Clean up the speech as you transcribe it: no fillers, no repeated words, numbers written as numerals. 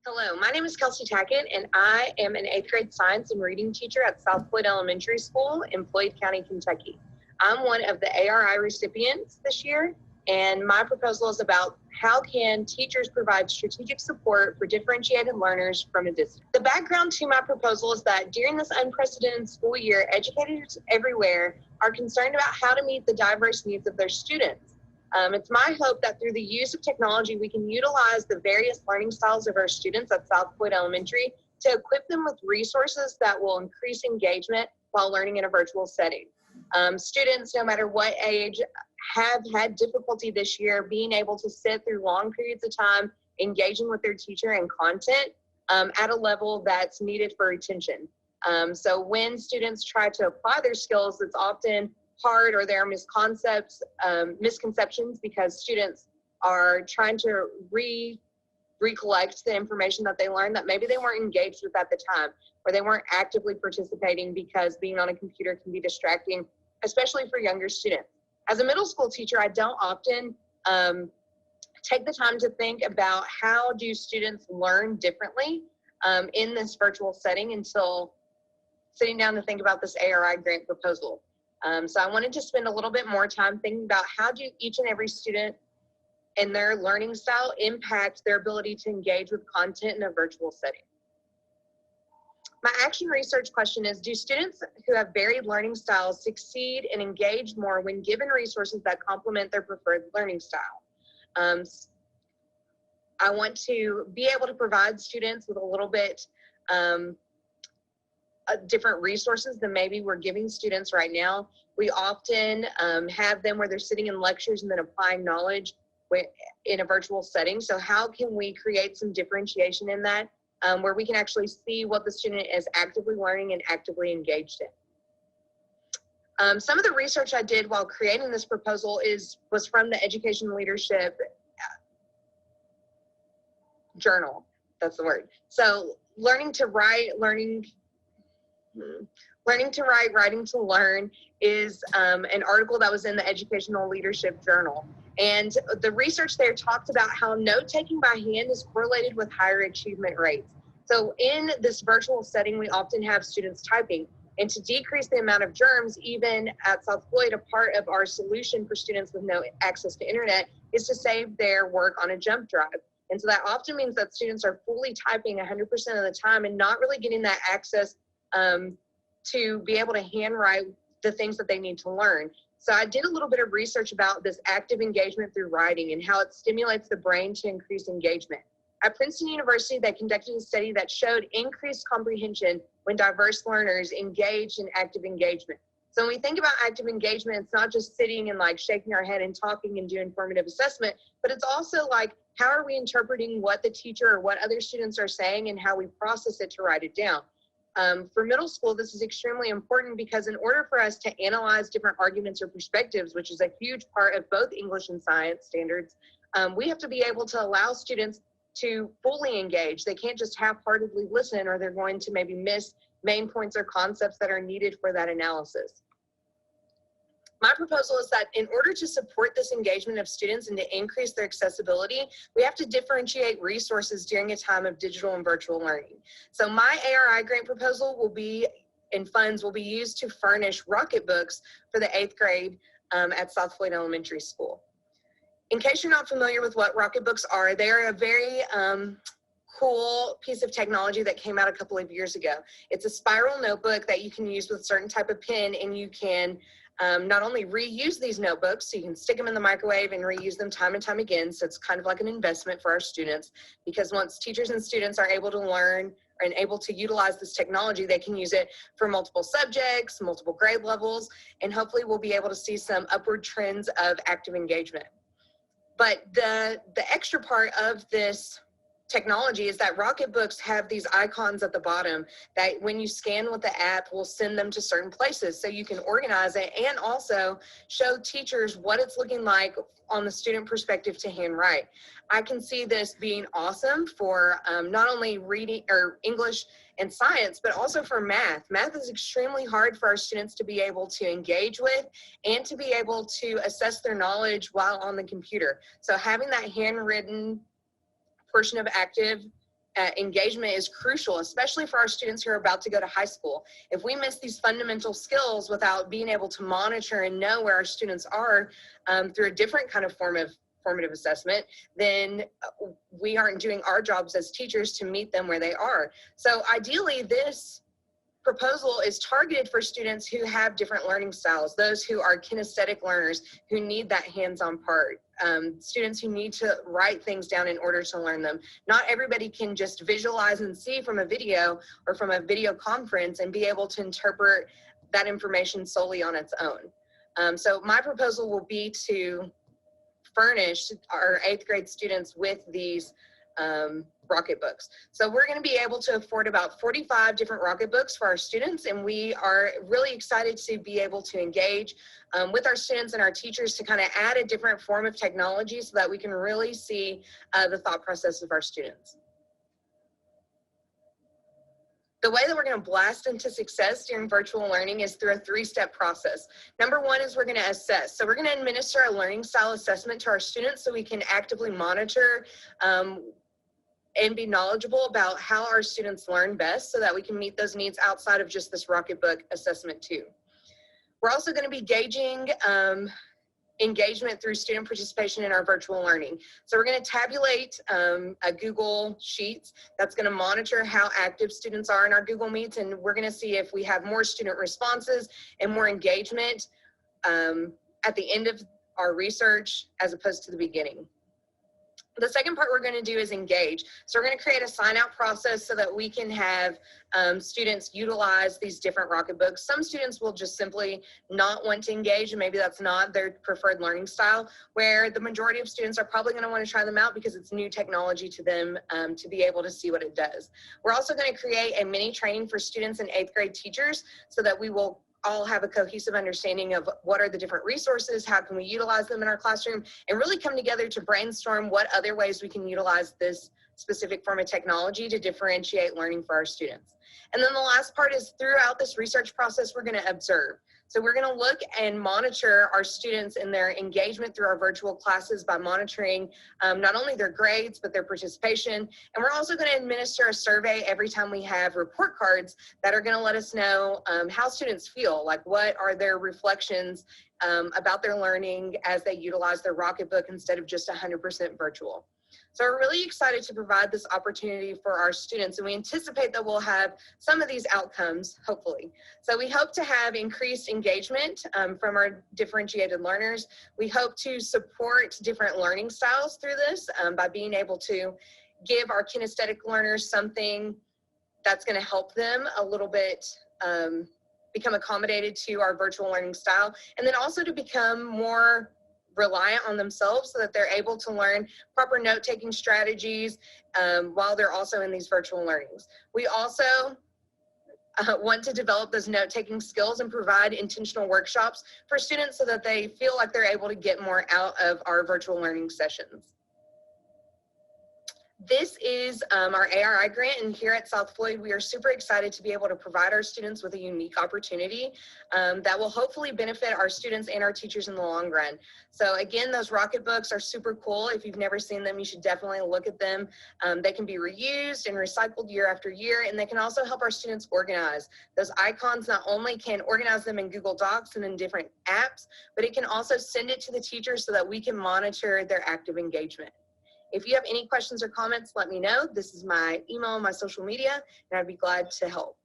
Hello, my name is Kelsey Tackett, and I am an 8th grade science and reading teacher at South Floyd Elementary School in Floyd County, Kentucky. I'm one of the ARI recipients this year, and my proposal is about how can teachers provide strategic support for differentiated learners from a distance. The background to my proposal is that during this unprecedented school year, educators everywhere are concerned about how to meet the diverse needs of their students. It's my hope that through the use of technology, we can utilize the various learning styles of our students at South Floyd Elementary to equip them with resources that will increase engagement while learning in a virtual setting. Students, no matter what age, have had difficulty this year being able to sit through long periods of time, engaging with their teacher and content at a level that's needed for retention. So when students try to apply their skills, it's often hard, or there are misconceptions because students are trying to recollect the information that they learned that maybe they weren't engaged with at the time, or they weren't actively participating because being on a computer can be distracting, especially for younger students. As a middle school teacher, I don't often take the time to think about how do students learn differently in this virtual setting until sitting down to think about this ARI grant proposal. So I wanted to spend a little bit more time thinking about how do each and every student and their learning style impact their ability to engage with content in a virtual setting. My action research question is, do students who have varied learning styles succeed and engage more when given resources that complement their preferred learning style? I want to be able to provide students with a little bit different resources than maybe we're giving students right now. We often have them where they're sitting in lectures and then applying knowledge in a virtual setting. So how can we create some differentiation in that where we can actually see what the student is actively learning and actively engaged in? Some of the research I did while creating this proposal was from the Education Leadership Journal. That's the word. So learning to write, writing to learn is an article that was in the Educational Leadership Journal. And the research there talked about how note-taking by hand is correlated with higher achievement rates. So in this virtual setting, we often have students typing. And to decrease the amount of germs, even at South Floyd, a part of our solution for students with no access to internet is to save their work on a jump drive. And so that often means that students are fully typing 100% of the time and not really getting that access to be able to handwrite the things that they need to learn. So I did a little bit of research about this active engagement through writing and how it stimulates the brain to increase engagement. At Princeton University, they conducted a study that showed increased comprehension when diverse learners engaged in active engagement. So when we think about active engagement, it's not just sitting and like shaking our head and talking and doing formative assessment, but it's also like, how are we interpreting what the teacher or what other students are saying and how we process it to write it down? For middle school, this is extremely important because in order for us to analyze different arguments or perspectives, which is a huge part of both English and science standards, we have to be able to allow students to fully engage. They can't just half-heartedly listen, or they're going to maybe miss main points or concepts that are needed for that analysis. My proposal is that in order to support this engagement of students and to increase their accessibility, we have to differentiate resources during a time of digital and virtual learning. So my ARI grant proposal will be, and funds will be used to furnish Rocket books for the 8th grade at South Floyd Elementary School. In case you're not familiar with what Rocket books are, they are a very cool piece of technology that came out a couple of years ago. It's a spiral notebook that you can use with a certain type of pen, and you can not only reuse these notebooks, so you can stick them in the microwave and reuse them time and time again. So it's kind of like an investment for our students, because once teachers and students are able to learn and able to utilize this technology, they can use it for multiple subjects, multiple grade levels, and hopefully we'll be able to see some upward trends of active engagement. But the extra part of this technology is that Rocket books have these icons at the bottom that when you scan with the app will send them to certain places, so you can organize it and also show teachers what it's looking like on the student perspective to handwrite. I can see this being awesome for not only reading or English and science, but also for math. Math is extremely hard for our students to be able to engage with and to be able to assess their knowledge while on the computer. So having that handwritten portion of active engagement is crucial, especially for our students who are about to go to high school. If we miss these fundamental skills without being able to monitor and know where our students are through a different kind of formative assessment, then we aren't doing our jobs as teachers to meet them where they are. So ideally, this proposal is targeted for students who have different learning styles, those who are kinesthetic learners, who need that hands-on part, students who need to write things down in order to learn them. Not everybody can just visualize and see from a video or from a video conference and be able to interpret that information solely on its own. So my proposal will be to furnish our 8th grade students with these Rocket books. So we're going to be able to afford about 45 different Rocket books for our students, and we are really excited to be able to engage with our students and our teachers to kind of add a different form of technology so that we can really see the thought process of our students. The way that we're going to blast into success during virtual learning is through a 3-step process. Number 1 is we're going to assess. So we're going to administer a learning style assessment to our students so we can actively monitor and be knowledgeable about how our students learn best so that we can meet those needs outside of just this Rocket Book assessment too. We're also going to be gauging engagement through student participation in our virtual learning. So we're going to tabulate a Google Sheets that's going to monitor how active students are in our Google Meets, and we're going to see if we have more student responses and more engagement at the end of our research as opposed to the beginning. The second part we're going to do is engage. So we're going to create a sign-out process so that we can have students utilize these different Rocket books. Some students will just simply not want to engage, and maybe that's not their preferred learning style, where the majority of students are probably going to want to try them out because it's new technology to them to be able to see what it does. We're also going to create a mini training for students and 8th grade teachers so that we will all have a cohesive understanding of what are the different resources, how can we utilize them in our classroom, and really come together to brainstorm what other ways we can utilize this specific form of technology to differentiate learning for our students. And then the last part is throughout this research process, we're going to observe. So we're going to look and monitor our students and their engagement through our virtual classes by monitoring not only their grades, but their participation. And we're also going to administer a survey every time we have report cards that are going to let us know how students feel, like what are their reflections about their learning as they utilize their Rocket Book instead of just 100% virtual. So we're really excited to provide this opportunity for our students, and we anticipate that we'll have some of these outcomes, hopefully. So we hope to have increased engagement from our differentiated learners. We hope to support different learning styles through this by being able to give our kinesthetic learners something that's going to help them a little bit become accommodated to our virtual learning style, and then also to become more reliant on themselves so that they're able to learn proper note-taking strategies while they're also in these virtual learnings. We also want to develop those note-taking skills and provide intentional workshops for students so that they feel like they're able to get more out of our virtual learning sessions. This is our ARI grant, and here at South Floyd, we are super excited to be able to provide our students with a unique opportunity that will hopefully benefit our students and our teachers in the long run. So again, those Rocket books are super cool. If you've never seen them, you should definitely look at them. They can be reused and recycled year after year, and they can also help our students organize. Those icons not only can organize them in Google Docs and in different apps, but it can also send it to the teachers so that we can monitor their active engagement. If you have any questions or comments, let me know. This is my email, my social media, and I'd be glad to help.